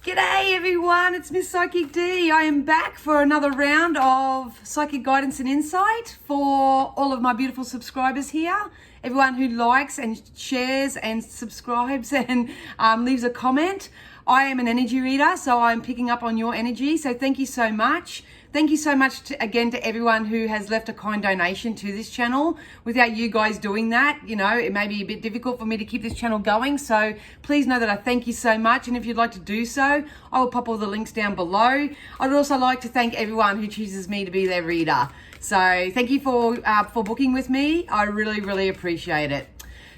G'day everyone, it's Miss Psychic D. I am back for another round of psychic guidance and insight for all of my beautiful subscribers here. Everyone who likes and shares and subscribes and leaves a comment. I am an energy reader, so I'm picking up on your energy. So thank you so much. Thank you so much again to everyone who has left a kind donation to this channel. Without you guys doing that, it may be a bit difficult for me to keep this channel going. So please know that I thank you so much. And if you'd like to do so, I will pop all the links down below. I'd also like to thank everyone who chooses me to be their reader. So thank you for booking with me. I really, really appreciate it.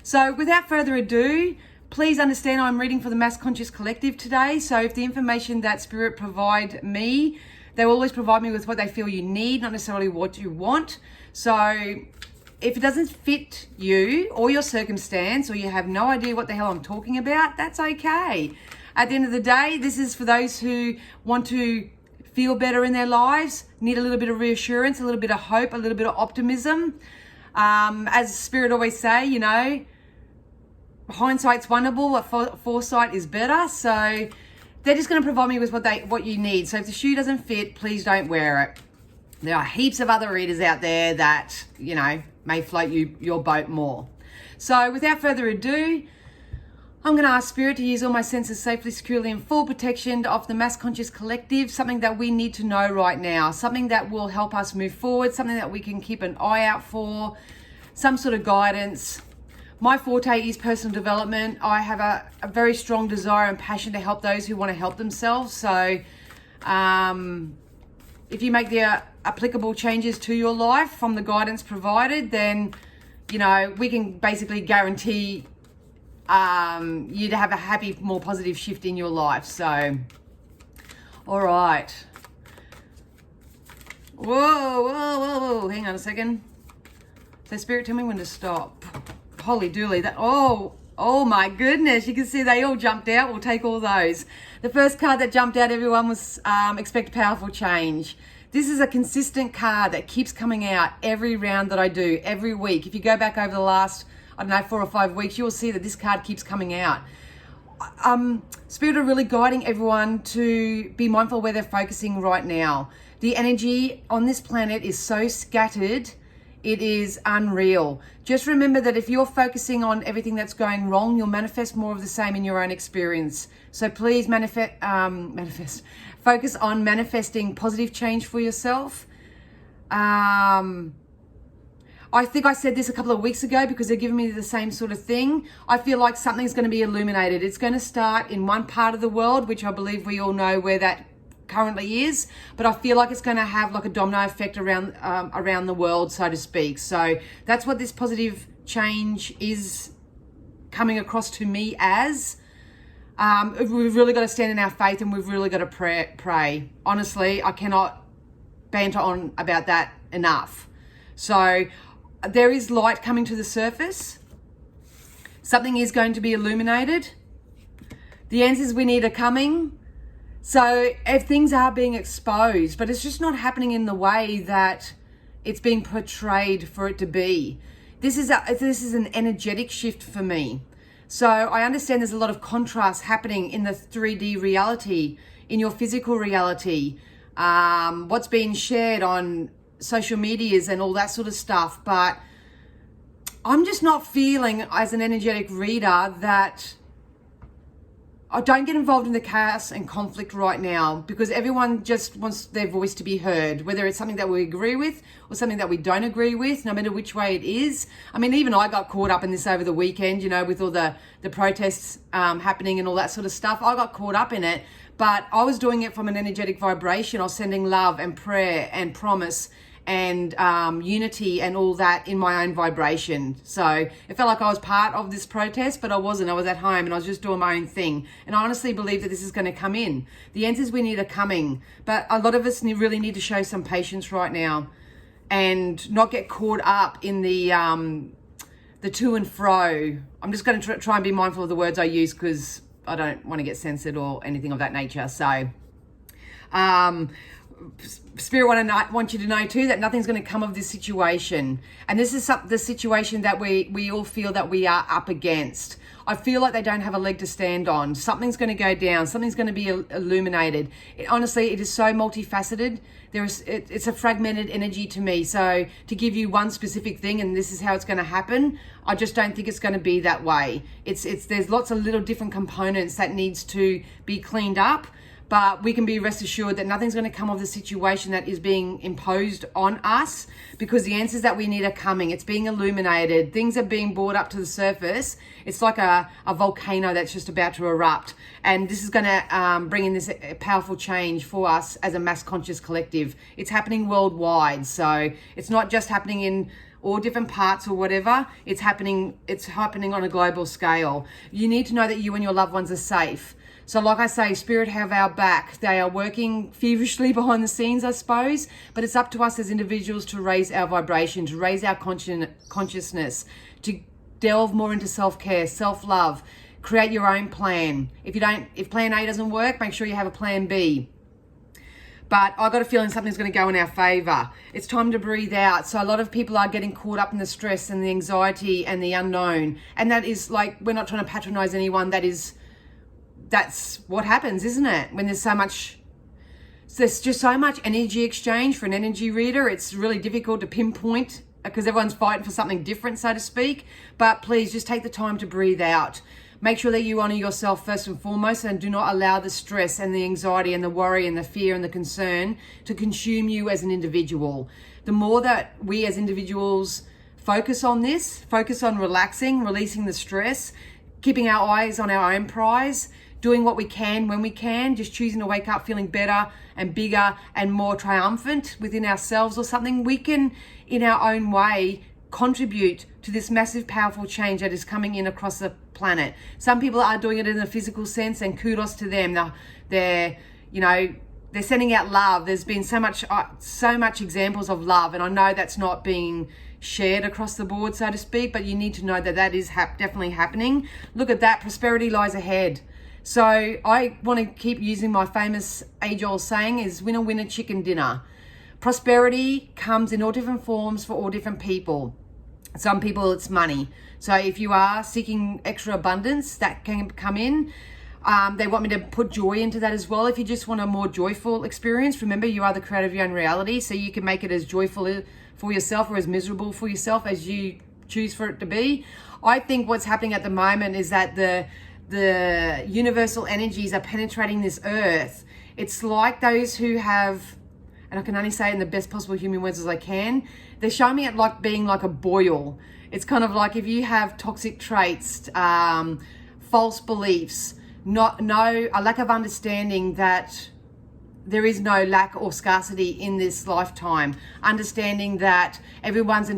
So without further ado, please understand I'm reading for the Mass Conscious Collective today. So if the information that Spirit provide me, they will always provide me with what they feel you need, not necessarily what you want. So if it doesn't fit you or your circumstance, or you have no idea what the hell I'm talking about, that's okay. At the end of the day, this is for those who want to feel better in their lives, need a little bit of reassurance, a little bit of hope, a little bit of optimism. As Spirit always say, hindsight's wonderful, but foresight is better. So they're just going to provide me with what you need. So if the shoe doesn't fit, please don't wear it. There are heaps of other readers out there that, may float your boat more. So without further ado, I'm going to ask Spirit to use all my senses safely, securely, and full protection to offer the Mass Conscious Collective something that we need to know right now, something that will help us move forward, something that we can keep an eye out for, some sort of guidance. My forte is personal development. I have a very strong desire and passion to help those who want to help themselves. So if you make the applicable changes to your life from the guidance provided, then, we can basically guarantee you to have a happy, more positive shift in your life. So, all right. Whoa. Hang on a second. So Spirit, tell me when to stop. Holy dooly, oh my goodness, you can see they all jumped out. We'll take all those. The first card that jumped out, everyone, was expect powerful change. This is a consistent card that keeps coming out every round that I do, every week. If you go back over the last, 4 or 5 weeks, you'll see that this card keeps coming out. Spirit are really guiding everyone to be mindful where they're focusing right now. The energy on this planet is so scattered, it is unreal. Just remember that if you're focusing on everything that's going wrong, you'll manifest more of the same in your own experience. So please focus on manifesting positive change for yourself. I think I said this a couple of weeks ago because they're giving me the same sort of thing. I feel like something's going to be illuminated. It's going to start in one part of the world, which I believe we all know where that currently is, but I feel like it's going to have like a domino effect around the world, so to speak. So that's what this positive change is coming across to me as. We've really got to stand in our faith, and we've really got to pray. Honestly, I cannot banter on about that enough. So there is light coming to the surface. Something is going to be illuminated. The answers we need are coming. So if things are being exposed, but it's just not happening in the way that it's being portrayed for it to be. This is an energetic shift for me. So I understand there's a lot of contrast happening in the 3D reality, in your physical reality, what's being shared on social medias and all that sort of stuff. But I'm just not feeling, as an energetic reader, that I don't get involved in the chaos and conflict right now, because everyone just wants their voice to be heard, whether it's something that we agree with or something that we don't agree with, no matter which way it is. I mean, even I got caught up in this over the weekend, with all the protests happening and all that sort of stuff. I got caught up in it, but I was doing it from an energetic vibration. I was sending love and prayer and promise and unity and all that in my own vibration. So it felt like I was part of this protest, but I wasn't. I was at home and I was just doing my own thing. And I honestly believe that this is going to come in. The answers we need are coming, but a lot of us really need to show some patience right now and not get caught up in the to and fro. I'm just going to try and be mindful of the words I use, because I don't want to get censored or anything of that nature. So Spirit want you to know too that nothing's going to come of this situation. And this is the situation that we all feel that we are up against. I feel like they don't have a leg to stand on. Something's going to go down. Something's going to be illuminated. Honestly, it is so multifaceted. It's a fragmented energy to me. So to give you one specific thing and this is how it's going to happen, I just don't think it's going to be that way. There's lots of little different components that needs to be cleaned up. But we can be rest assured that nothing's going to come of the situation that is being imposed on us, because the answers that we need are coming. It's being illuminated. Things are being brought up to the surface. It's like a volcano that's just about to erupt. And this is going to bring in this powerful change for us as a mass conscious collective. It's happening worldwide. So it's not just happening in all different parts or whatever. It's happening on a global scale. You need to know that you and your loved ones are safe. So like I say, Spirit have our back. They are working feverishly behind the scenes, I suppose, but it's up to us as individuals to raise our vibration, to raise our consciousness, to delve more into self-care, self-love, create your own plan. If plan A doesn't work, make sure you have a plan B. But I got a feeling something's going to go in our favor. It's time to breathe out. So a lot of people are getting caught up in the stress and the anxiety and the unknown. And that is like, we're not trying to patronize anyone. That's what happens, isn't it? When there's just so much energy exchange for an energy reader, it's really difficult to pinpoint because everyone's fighting for something different, so to speak. But please just take the time to breathe out. Make sure that you honor yourself first and foremost, and do not allow the stress and the anxiety and the worry and the fear and the concern to consume you as an individual. The more that we as individuals focus on this, focus on relaxing, releasing the stress, keeping our eyes on our own prize, doing what we can when we can, just choosing to wake up feeling better and bigger and more triumphant within ourselves or something, we can, in our own way, contribute to this massive, powerful change that is coming in across the planet. Some people are doing it in a physical sense, and kudos to them. They're sending out love. There's been so much examples of love, and I know that's not being shared across the board, so to speak, but you need to know that is definitely happening. Look at that. Prosperity lies ahead. So I want to keep using my famous age-old saying is winner, winner, chicken dinner. Prosperity comes in all different forms for all different people. Some people it's money. So if you are seeking extra abundance, that can come in. They want me to put joy into that as well. If you just want a more joyful experience, remember you are the creator of your own reality. So you can make it as joyful for yourself or as miserable for yourself as you choose for it to be. I think what's happening at the moment is that the universal energies are penetrating this earth. It's like those who have, and I can only say it in the best possible human words as I can, they're showing me it like being like a boil. It's kind of like if you have toxic traits, false beliefs, a lack of understanding that there is no lack or scarcity in this lifetime, understanding that everyone's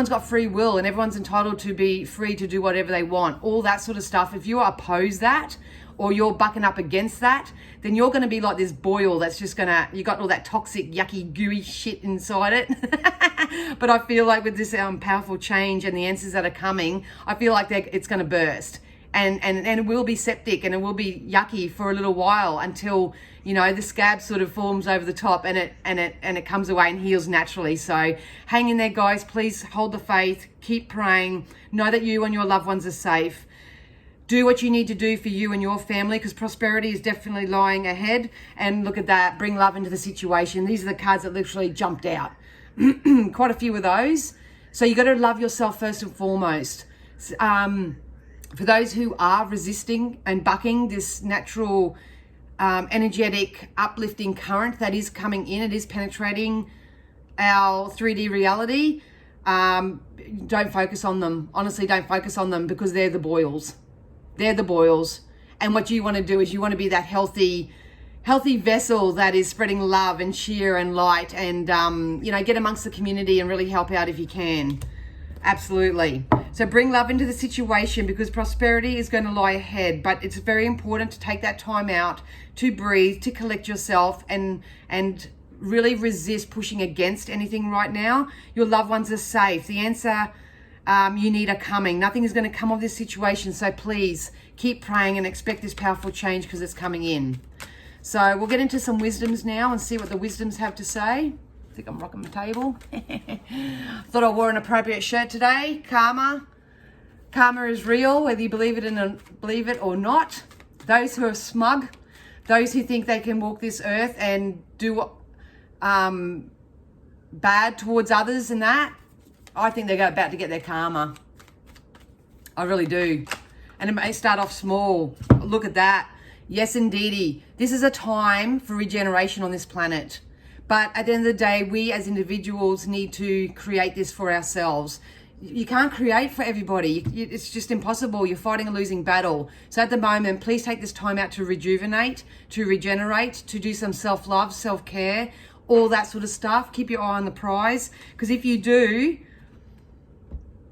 got free will and everyone's entitled to be free to do whatever they want, all that sort of stuff. If you oppose that or you're bucking up against that, then you're going to be like this boil that's just you got all that toxic, yucky, gooey shit inside it. But I feel like with this powerful change and the answers that are coming, I feel like it's going to burst. And it will be septic and it will be yucky for a little while until, the scab sort of forms over the top and it comes away and heals naturally. So hang in there, guys. Please hold the faith. Keep praying. Know that you and your loved ones are safe. Do what you need to do for you and your family, because prosperity is definitely lying ahead. And look at that. Bring love into the situation. These are the cards that literally jumped out. Quite a few of those. So you got to love yourself first and foremost. For those who are resisting and bucking this natural energetic uplifting current that is coming in, it is penetrating our 3D reality, don't focus on them. Honestly, don't focus on them, because they're the boils. They're the boils. And what you want to do is you want to be that healthy vessel that is spreading love and cheer and light and, get amongst the community and really help out if you can. Absolutely. So bring love into the situation, because prosperity is going to lie ahead, but it's very important to take that time out to breathe, to collect yourself and really resist pushing against anything right now. Your loved ones are safe. The answer you need are coming. Nothing is going to come of this situation. So please keep praying and expect this powerful change, because it's coming in. So we'll get into some wisdoms now and see what the wisdoms have to say. I think I'm rocking the table. Thought I wore an appropriate shirt today. Karma. Karma is real, whether you believe it or not. Those who are smug, those who think they can walk this earth and do bad towards others and that, I think they're about to get their karma. I really do. And it may start off small. Look at that. Yes, indeedy. This is a time for regeneration on this planet. But at the end of the day, we as individuals need to create this for ourselves. You can't create for everybody. It's just impossible. You're fighting a losing battle. So at the moment, please take this time out to rejuvenate, to regenerate, to do some self-love, self-care, all that sort of stuff. Keep your eye on the prize. Because if you do,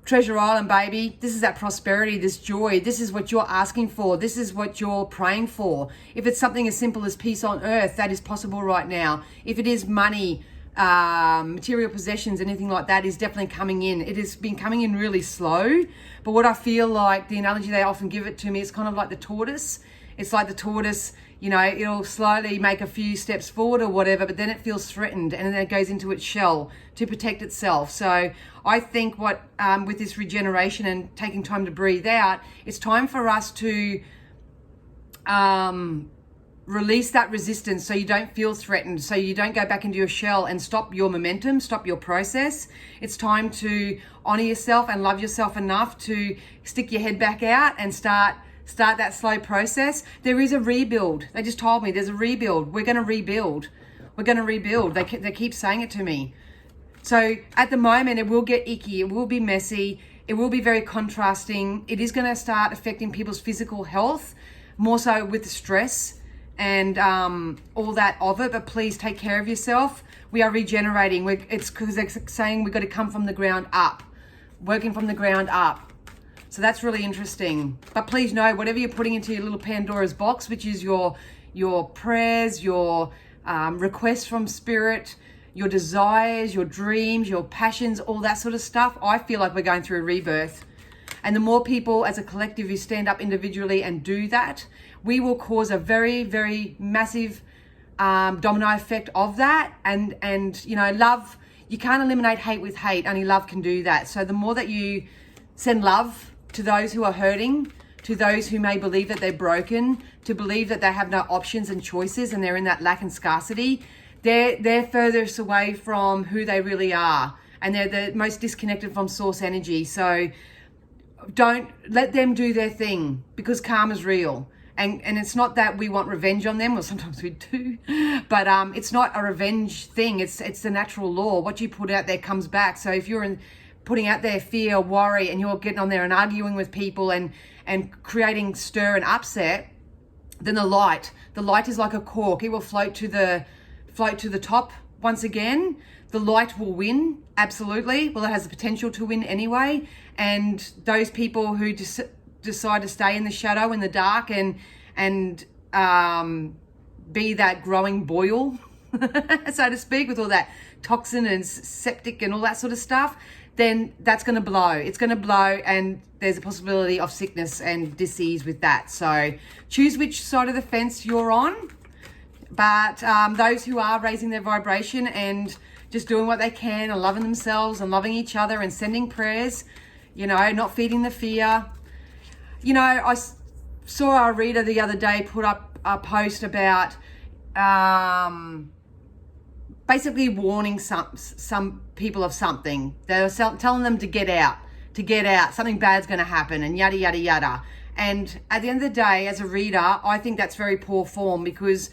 Treasure Island, baby, this is that prosperity, this joy. This is what you're asking for. This is what you're praying for. If it's something as simple as peace on earth, that is possible right now. If it is money, material possessions, anything like that is definitely coming in. It has been coming in really slow. But what I feel like, the analogy they often give it to me, is kind of like the tortoise. It's like the tortoise, you know, it'll slowly make a few steps forward or whatever, but then it feels threatened and then it goes into its shell to protect itself. So I think what, with this regeneration and taking time to breathe out, it's time for us to release that resistance so you don't feel threatened, so you don't go back into your shell and stop your momentum, stop your process. It's time to honor yourself and love yourself enough to stick your head back out and start that slow process. There is a rebuild. They just told me there's a rebuild. We're going to rebuild. We're going to rebuild. They keep saying it to me. So at the moment, it will get icky. It will be messy. It will be very contrasting. It is going to start affecting people's physical health, more so with the stress and all that of it. But please take care of yourself. We are regenerating. It's because they're saying we've got to come from the ground up, working from the ground up. So that's really interesting. But please know, whatever you're putting into your little Pandora's box, which is your prayers, your requests from spirit, your desires, your dreams, your passions, all that sort of stuff, I feel like we're going through a rebirth. And the more people as a collective who stand up individually and do that, we will cause a very, very massive domino effect of that. And you know, love, you can't eliminate hate with hate. Only love can do that. So the more that you send love to those who are hurting, to those who may believe that they're broken, to believe that they have no options and choices and they're in that lack and scarcity, they're furthest away from who they really are. And they're the most disconnected from source energy. So don't let them do their thing, because karma's real. And it's not that we want revenge on them, or sometimes we do, but it's not a revenge thing. It's the natural law. What you put out there comes back. So if you're putting out there fear, worry, and you're getting on there and arguing with people and creating stir and upset, then the light is like a cork. It will float to the top once again. The light will win, absolutely. Well, it has the potential to win anyway. And those people who decide to stay in the shadow, in the dark, and be that growing boil, so to speak, with all that toxin and septic and all that sort of stuff, then that's going to blow. It's going to blow, and there's a possibility of sickness and disease with that. So choose which side of the fence you're on. But those who are raising their vibration and just doing what they can and loving themselves and loving each other and sending prayers, you know, not feeding the fear. You know, I saw a reader the other day put up a post about basically warning some people of something. They were telling them to get out, something bad's going to happen, and yada, yada, yada. And at the end of the day, as a reader, I think that's very poor form, because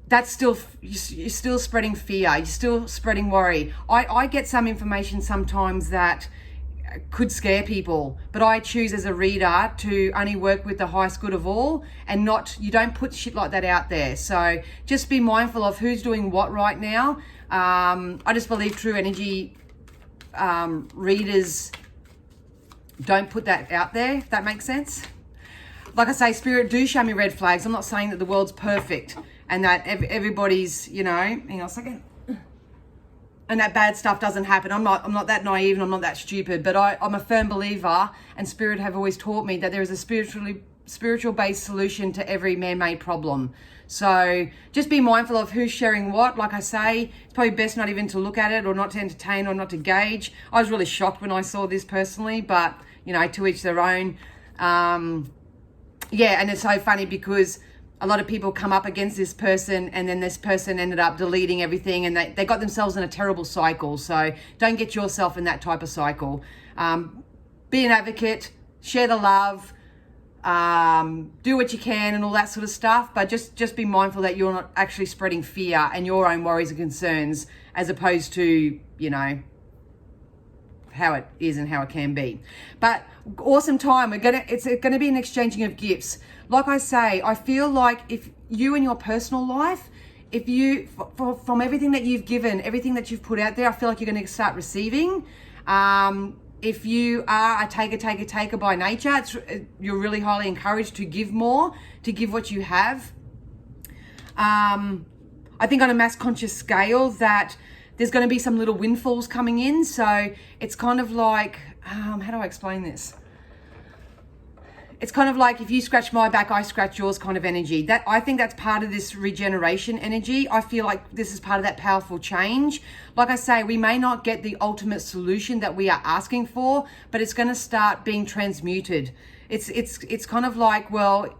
that's still, you're still spreading fear, you're still spreading worry. I get some information sometimes that could scare people, but I choose as a reader to only work with the highest good of all, and you don't put shit like that out there. So just be mindful of who's doing what right now. I just believe true energy readers don't put that out there, if that makes sense. Like I say, spirit, do show me red flags. I'm not saying that the world's perfect and that everybody's, you know, hang on a second, and that bad stuff doesn't happen. I'm not that naive and I'm not that stupid, but I'm a firm believer, and spirit have always taught me that there is a spiritual based solution to every man-made problem. So just be mindful of who's sharing what. Like I say, it's probably best not even to look at it or not to entertain or not to gauge. I was really shocked when I saw this personally, but to each their own. And it's so funny because a lot of people come up against this person and then this person ended up deleting everything and they got themselves in a terrible cycle. So don't get yourself in that type of cycle. Be an advocate, share the love, do what you can and all that sort of stuff, but just be mindful that you're not actually spreading fear and your own worries and concerns as opposed to, how it is and how it can be. But awesome time. It's gonna be an exchanging of gifts. Like I say, I feel like if you in your personal life, if you from everything that you've given, everything that you've put out there, I feel like you're going to start receiving. If you are a taker by nature, you're really highly encouraged to give more, to give what you have. I think on a mass conscious scale that there's going to be some little windfalls coming in. So it's kind of like, how do I explain this? It's kind of like if you scratch my back, I scratch yours kind of energy. I think that's part of this regeneration energy. I feel like this is part of that powerful change. Like I say, we may not get the ultimate solution that we are asking for, but it's going to start being transmuted. It's kind of like, well,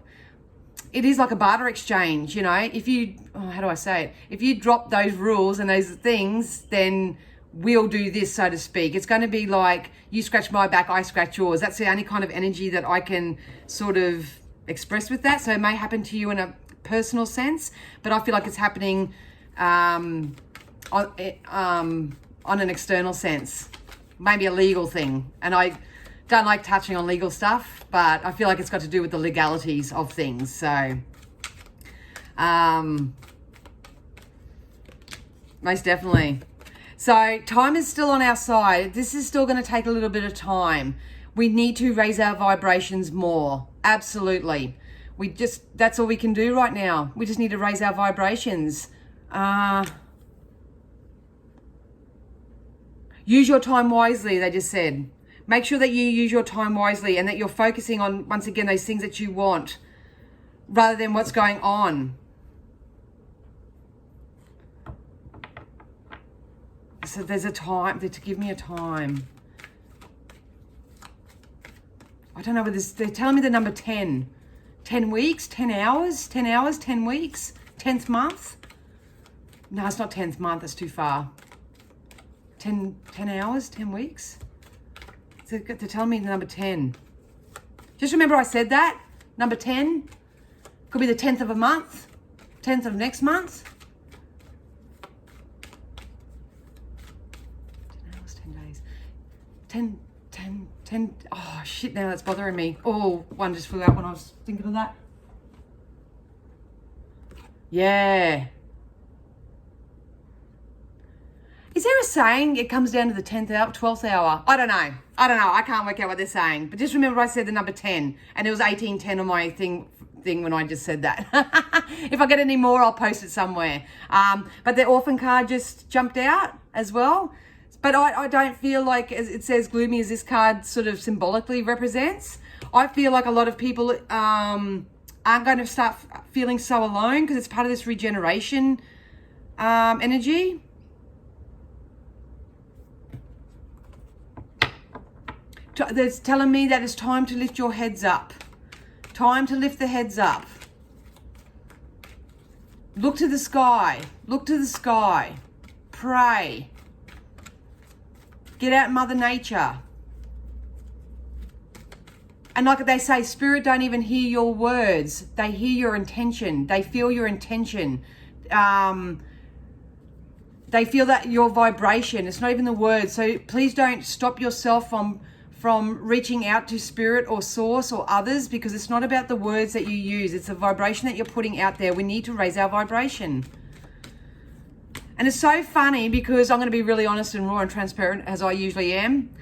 it is like a barter exchange, if you, how do I say it? If you drop those rules and those things, then we'll do this, so to speak. It's going to be like you scratch my back, I scratch yours. That's the only kind of energy that I can sort of express with that. So it may happen to you in a personal sense, but I feel like it's happening on an external sense, maybe a legal thing. And I don't like touching on legal stuff, but I feel like it's got to do with the legalities of things. So, most definitely. So time is still on our side. This is still going to take a little bit of time. We need to raise our vibrations more. Absolutely. That's all we can do right now. We just need to raise our vibrations. Use your time wisely, they just said. Make sure that you use your time wisely and that you're focusing on, once again, those things that you want rather than what's going on. So there's a time, to give me a time. I don't know whether they're telling me the number 10. 10 weeks, 10 hours, 10 hours, 10 weeks, 10th month. No, it's not 10th month, that's too far. 10 hours, 10 weeks. They're telling me the number 10. Just remember I said that. Number 10. Could be the 10th of a month. 10th of next month. 10 hours, 10 days. 10. Oh, shit, now that's bothering me. Oh, one just flew out when I was thinking of that. Yeah. Is there a saying it comes down to the 10th hour, 12th hour? I don't know. I can't work out what they're saying. But just remember I said the number 10 and it was 1810 on my thing when I just said that. If I get any more, I'll post it somewhere. But the orphan card just jumped out as well. But I don't feel like it says gloomy as this card sort of symbolically represents. I feel like a lot of people aren't going to start feeling so alone because it's part of this regeneration energy. That's telling me that it's time to lift your heads up. Time to lift the heads up. Look to the sky. Look to the sky. Pray. Get out Mother Nature. And like they say, Spirit don't even hear your words. They hear your intention. They feel your intention. They feel that your vibration. It's not even the words. So please don't stop yourself from reaching out to Spirit or Source or others, because it's not about the words that you use. It's the vibration that you're putting out there. We need to raise our vibration. And it's so funny because I'm going to be really honest and raw and transparent as I usually am.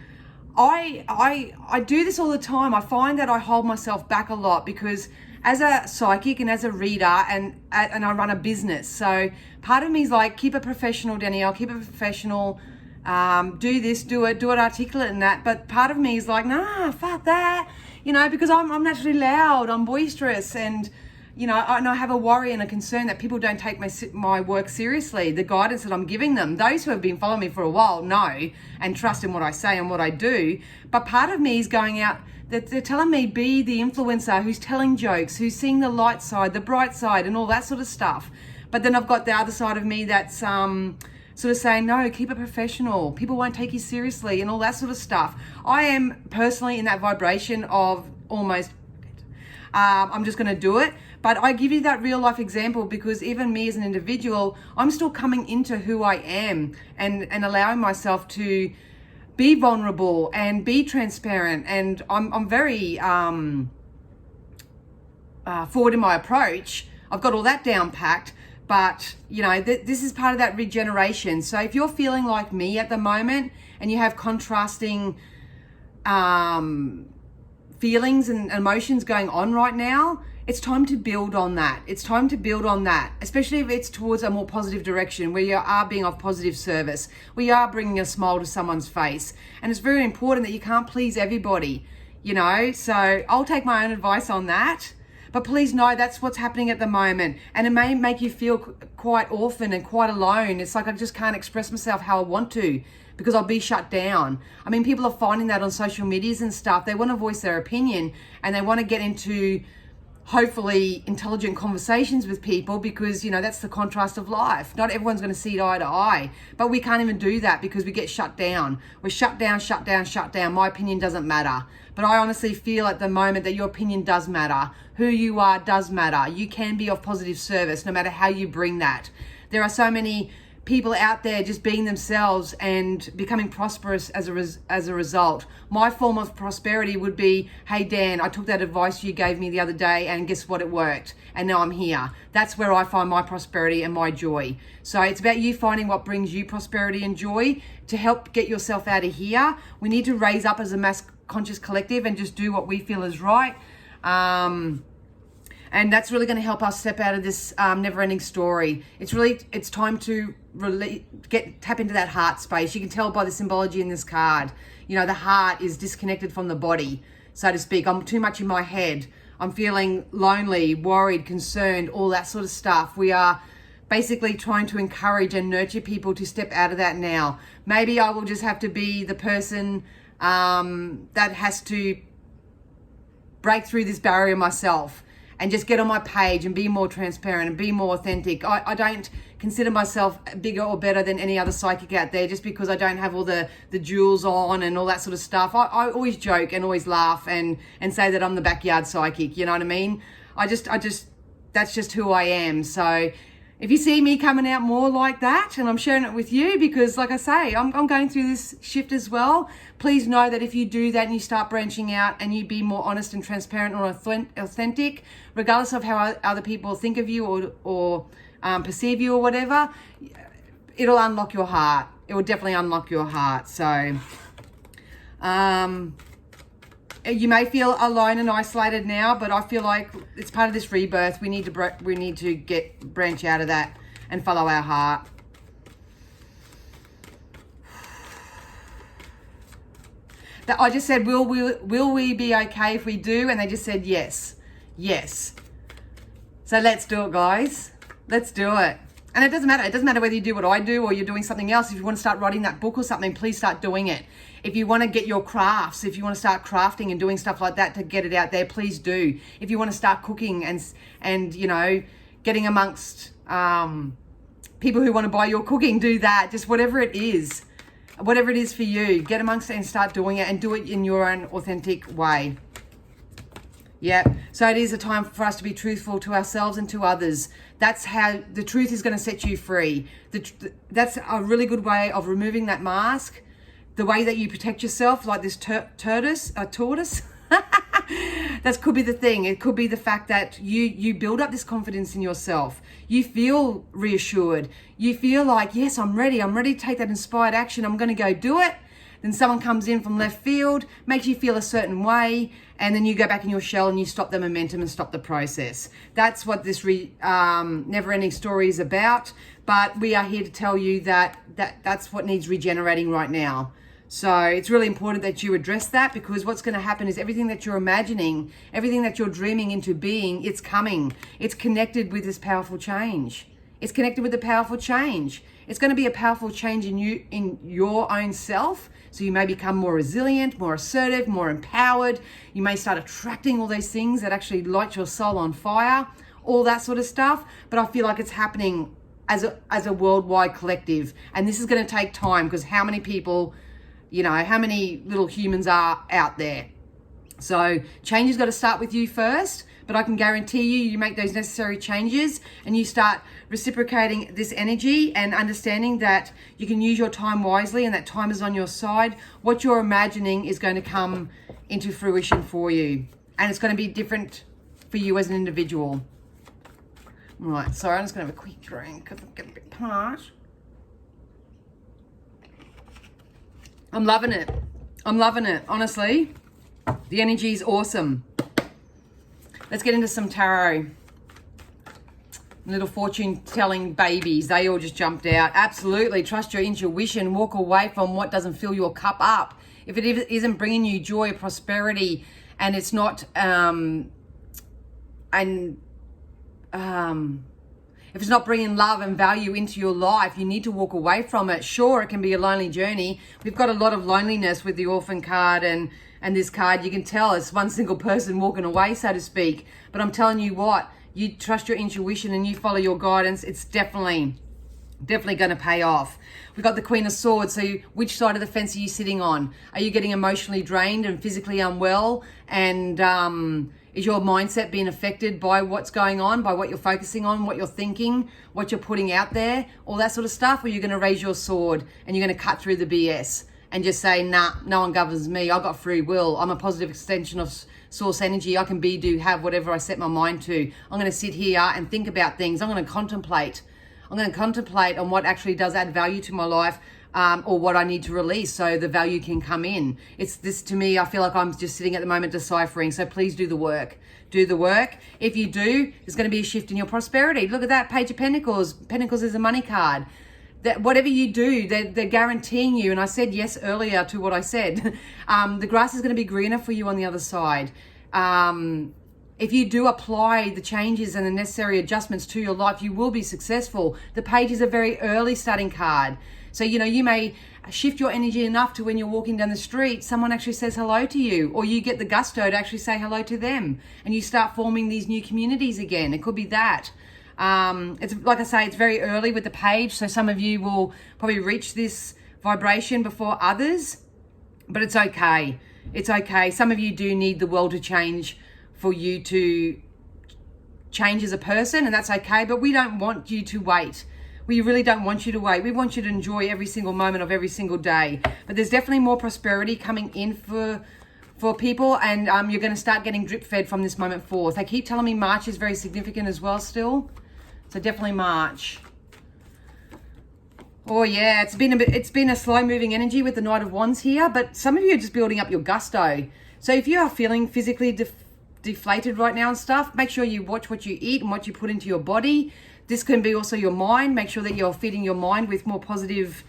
I do this all the time. I find that I hold myself back a lot because as a psychic and as a reader and I run a business. So part of me is like, keep it professional, Danielle, keep it professional. Do this, do it articulate and that. But part of me is like, nah, fuck that. you know, because I'm naturally loud, I'm boisterous, and you know, I have a worry and a concern that people don't take my work seriously, the guidance that I'm giving them. Those who have been following me for a while know and trust in what I say and what I do. But part of me is going out, they're telling me be the influencer who's telling jokes, who's seeing the light side, the bright side, and all that sort of stuff. But then I've got the other side of me that's sort of saying, no, keep it professional. People won't take you seriously and all that sort of stuff. I am personally in that vibration of almost, I'm just going to do it. But I give you that real life example because even me as an individual, I'm still coming into who I am and allowing myself to be vulnerable and be transparent. And I'm very forward in my approach. I've got all that down packed. But, you know, this is part of that regeneration. So if you're feeling like me at the moment and you have contrasting feelings and emotions going on right now, it's time to build on that. It's time to build on that, especially if it's towards a more positive direction where you are being of positive service, where you are bringing a smile to someone's face. And it's very important that you can't please everybody, you know. So I'll take my own advice on that. But please know that's what's happening at the moment. And it may make you feel quite orphaned and quite alone. It's like I just can't express myself how I want to because I'll be shut down. I mean, people are finding that on social medias and stuff. They want to voice their opinion and they want to get into hopefully intelligent conversations with people because, you know, that's the contrast of life. Not everyone's going to see eye to eye, but we can't even do that because we get shut down. We're shut down, shut down, shut down. My opinion doesn't matter. But I honestly feel at the moment that your opinion does matter. Who you are does matter. You can be of positive service no matter how you bring that. There are so many people out there just being themselves and becoming prosperous as a result. My form of prosperity would be, hey Dan, I took that advice you gave me the other day and guess what, it worked. And now I'm here. That's where I find my prosperity and my joy. So it's about you finding what brings you prosperity and joy to help get yourself out of here. We need to raise up as a mass conscious collective and just do what we feel is right. And that's really going to help us step out of this never-ending story. It's time to really tap into that heart space. You can tell by the symbology in this card. You know, the heart is disconnected from the body, so to speak. I'm too much in my head. I'm feeling lonely, worried, concerned, all that sort of stuff. We are basically trying to encourage and nurture people to step out of that now. Maybe I will just have to be the person that has to break through this barrier myself and just get on my page and be more transparent and be more authentic. I don't consider myself bigger or better than any other psychic out there just because I don't have all the jewels on and all that sort of stuff. I always joke and always laugh and say that I'm the backyard psychic, you know what I mean? That's just who I am. So if you see me coming out more like that, and I'm sharing it with you because, like I say, I'm going through this shift as well, please know that if you do that and you start branching out and you be more honest and transparent or authentic, regardless of how other people think of you or perceive you or whatever, it'll unlock your heart. It will definitely unlock your heart. So you may feel alone and isolated now, but I feel like it's part of this rebirth. We need to branch out of that and follow our heart. That I just said, will we be okay if we do? And they just said yes. So let's do it, guys. Let's do it. And it doesn't matter. It doesn't matter whether you do what I do or you're doing something else. If you want to start writing that book or something, please start doing it. If you want to get your crafts, if you want to start crafting and doing stuff like that to get it out there, please do. If you want to start cooking and you know, getting amongst people who want to buy your cooking, do that. Just whatever it is for you, get amongst it and start doing it and do it in your own authentic way. Yeah, so it is a time for us to be truthful to ourselves and to others. That's how the truth is going to set you free. That's a really good way of removing that mask. The way that you protect yourself, like this tortoise. That could be the thing. It could be the fact that you build up this confidence in yourself. You feel reassured. You feel like, yes, I'm ready to take that inspired action. I'm going to go do it. Then someone comes in from left field, makes you feel a certain way, and then you go back in your shell and you stop the momentum and stop the process. That's what this never-ending story is about. But we are here to tell you that that's what needs regenerating right now. So it's really important that you address that, because what's going to happen is everything that you're imagining, everything that you're dreaming into being, it's coming. It's connected with this powerful change. It's connected with the powerful change. It's going to be a powerful change in you, in your own self. So you may become more resilient, more assertive, more empowered. You may start attracting all those things that actually light your soul on fire, all that sort of stuff. But I feel like it's happening as a worldwide collective. And this is going to take time, because how many people, how many little humans are out there? So change has got to start with you first, but I can guarantee you make those necessary changes and you start reciprocating this energy and understanding that you can use your time wisely and that time is on your side. What you're imagining is going to come into fruition for you, and it's going to be different for you as an individual. Right, sorry, I'm just going to have a quick drink because I'm getting a bit parched. I'm loving it. I'm loving it, honestly. The energy is awesome. Let's get into some tarot. Little fortune-telling babies, they all just jumped out. Absolutely, trust your intuition. Walk away from what doesn't fill your cup up. If it isn't bringing you joy, prosperity, and it's not, if it's not bringing love and value into your life, you need to walk away from it. Sure, it can be a lonely journey. We've got a lot of loneliness with the orphan card and this card. You can tell it's one single person walking away, so to speak. But I'm telling you what, you trust your intuition and you follow your guidance, it's definitely going to pay off. We've got the Queen of Swords. So which side of the fence are you sitting on? Are you getting emotionally drained and physically unwell? And is your mindset being affected by what's going on, by what you're focusing on, what you're thinking, what you're putting out there, all that sort of stuff? Or you're going to raise your sword and you're going to cut through the BS and just say, nah, no one governs me. I've got free will. I'm a positive extension of source energy. I can be, do, have whatever I set my mind to. I'm going to sit here and think about things. I'm going to contemplate. On what actually does add value to my life, or what I need to release so the value can come in. It's this, to me, I feel like I'm just sitting at the moment deciphering. So please do the work. Do the work. If you do, there's going to be a shift in your prosperity. Look at that, Page of Pentacles. Pentacles is a money card. That whatever you do, they're guaranteeing you, and I said yes earlier to what I said, the grass is going to be greener for you on the other side. If you do apply the changes and the necessary adjustments to your life, you will be successful. The Page is a very early starting card. So, you may shift your energy enough to when you're walking down the street, someone actually says hello to you, or you get the gusto to actually say hello to them, and you start forming these new communities again. It could be that. It's like I say, it's very early with the Page, so some of you will probably reach this vibration before others, but it's okay. It's okay. Some of you do need the world to change for you to change as a person, and that's okay, but we don't want you to wait. We really don't want you to wait. We want you to enjoy every single moment of every single day. But there's definitely more prosperity coming in for people, and you're going to start getting drip fed from this moment forth. They keep telling me March is very significant as well still. So definitely March. Oh yeah, it's been a slow moving energy with the Knight of Wands here, but some of you are just building up your gusto. So if you are feeling physically deflated right now and stuff, make sure you watch what you eat and what you put into your body. This can be also your mind. Make sure that you're feeding your mind with more positive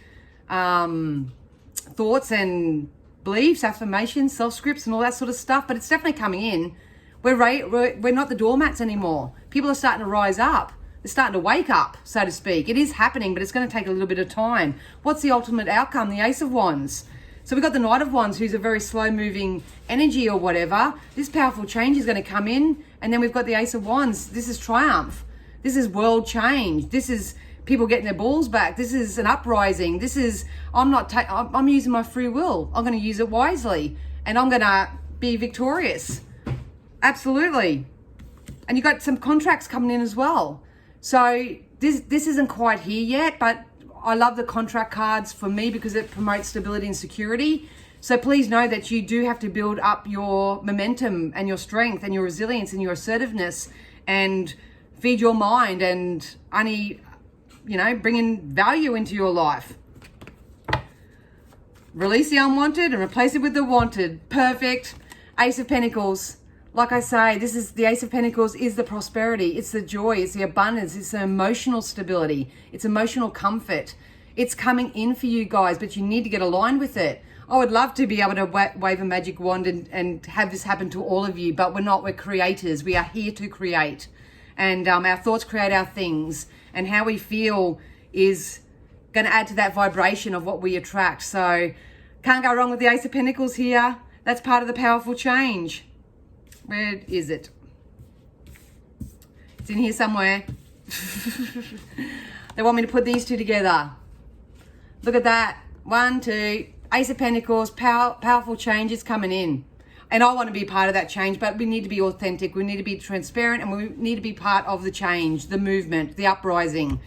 thoughts and beliefs, affirmations, self-scripts and all that sort of stuff. But it's definitely coming in. We're not the doormats anymore. People are starting to rise up. They're starting to wake up, so to speak. It is happening, but it's going to take a little bit of time. What's the ultimate outcome? The Ace of Wands. So we've got the Knight of Wands, who's a very slow-moving energy or whatever. This powerful change is going to come in. And then we've got the Ace of Wands. This is triumph. This is world change. This is people getting their balls back. This is an uprising. This is, I'm using my free will. I'm going to use it wisely. And I'm going to be victorious. Absolutely. And you've got some contracts coming in as well. So this isn't quite here yet, but I love the contract cards for me because it promotes stability and security. So please know that you do have to build up your momentum and your strength and your resilience and your assertiveness and feed your mind and only, bring in value into your life. Release the unwanted and replace it with the wanted. Perfect. Ace of Pentacles. Like I say, this is the Ace of Pentacles is the prosperity. It's the joy. It's the abundance. It's the emotional stability. It's emotional comfort. It's coming in for you guys, but you need to get aligned with it. I would love to be able to wave a magic wand and have this happen to all of you, but we're not. We're creators. We are here to create. And our thoughts create our things. And how we feel is going to add to that vibration of what we attract. So can't go wrong with the Ace of Pentacles here. That's part of the powerful change. Where is it? It's in here somewhere. They want me to put these two together. Look at that. 1, 2, Ace of Pentacles, powerful change is coming in. And I want to be part of that change, but we need to be authentic. We need to be transparent, and we need to be part of the change, the movement, the uprising,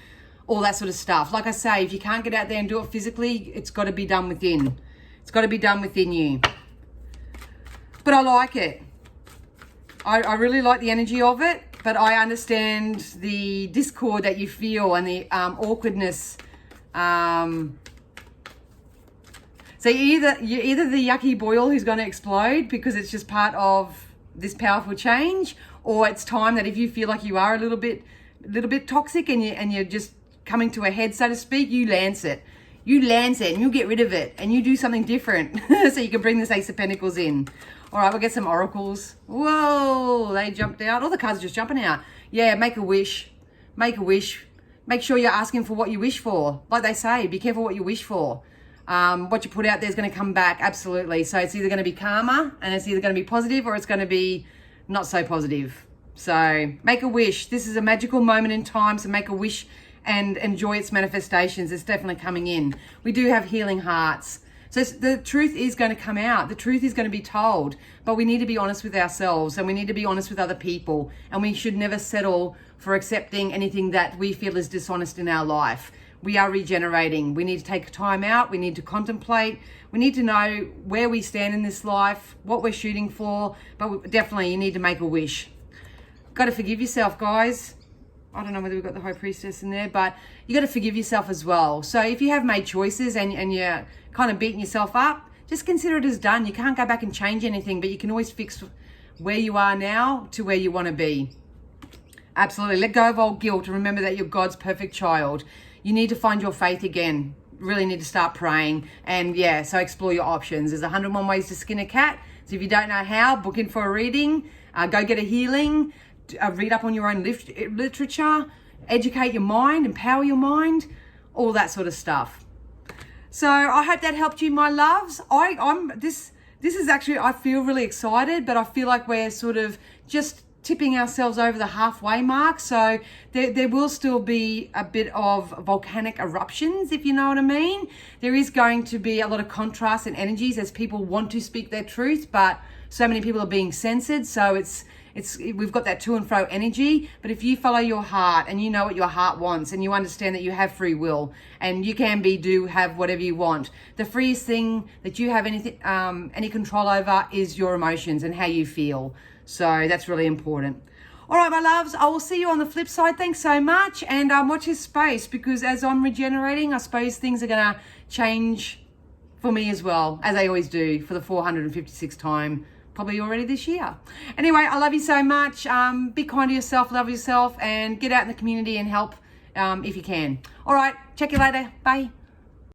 all that sort of stuff. Like I say, if you can't get out there and do it physically, it's got to be done within. It's got to be done within you. But I like it. I really like the energy of it, but I understand the discord that you feel and the awkwardness. So you're either the yucky boil who's going to explode because it's just part of this powerful change, or it's time that if you feel like you are a little bit toxic and you're just coming to a head, so to speak, you lance it. You lance it and you get rid of it and you do something different so you can bring this Ace of Pentacles in. All right, we'll get some oracles. Whoa, they jumped out. All the cards are just jumping out. Yeah, make a wish. Make a wish. Make sure you're asking for what you wish for. Like they say, be careful what you wish for. What you put out there is going to come back, absolutely. So it's either going to be karma, and it's either going to be positive, or it's going to be not so positive. So make a wish. This is a magical moment in time, so make a wish and enjoy its manifestations. It's definitely coming in. We do have healing hearts. So the truth is going to come out. The truth is going to be told, but we need to be honest with ourselves, and we need to be honest with other people, and we should never settle for accepting anything that we feel is dishonest in our life. We are regenerating. We need to take time out. We need to contemplate. We need to know where we stand in this life, what we're shooting for, but definitely you need to make a wish. Got to forgive yourself, guys. I don't know whether we've got the High Priestess in there, but you got to forgive yourself as well. So if you have made choices and you're kind of beating yourself up, just consider it as done. You can't go back and change anything, but you can always fix where you are now to where you want to be. Absolutely. Let go of old guilt and remember that you're God's perfect child. You need to find your faith again. Really need to start praying. And yeah, so explore your options. There's 101 ways to skin a cat. So if you don't know how, book in for a reading, go get a healing, read up on your own literature, educate your mind, empower your mind, all that sort of stuff. So I hope that helped you, my loves. This is actually, I feel really excited, but I feel like we're sort of just tipping ourselves over the halfway mark. So there will still be a bit of volcanic eruptions, if you know what I mean. There is going to be a lot of contrast and energies as people want to speak their truth, but so many people are being censored. So we've got that to and fro energy. But if you follow your heart and you know what your heart wants and you understand that you have free will and you can have whatever you want, the freest thing that you have any control over is your emotions and how you feel. So that's really important. All right, my loves, I will see you on the flip side. Thanks so much. And watch this space, because as I'm regenerating, I suppose things are going to change for me as well, as they always do, for the 456th time, probably already this year. Anyway, I love you so much. Be kind to yourself, love yourself, and get out in the community and help if you can. All right, check you later. Bye.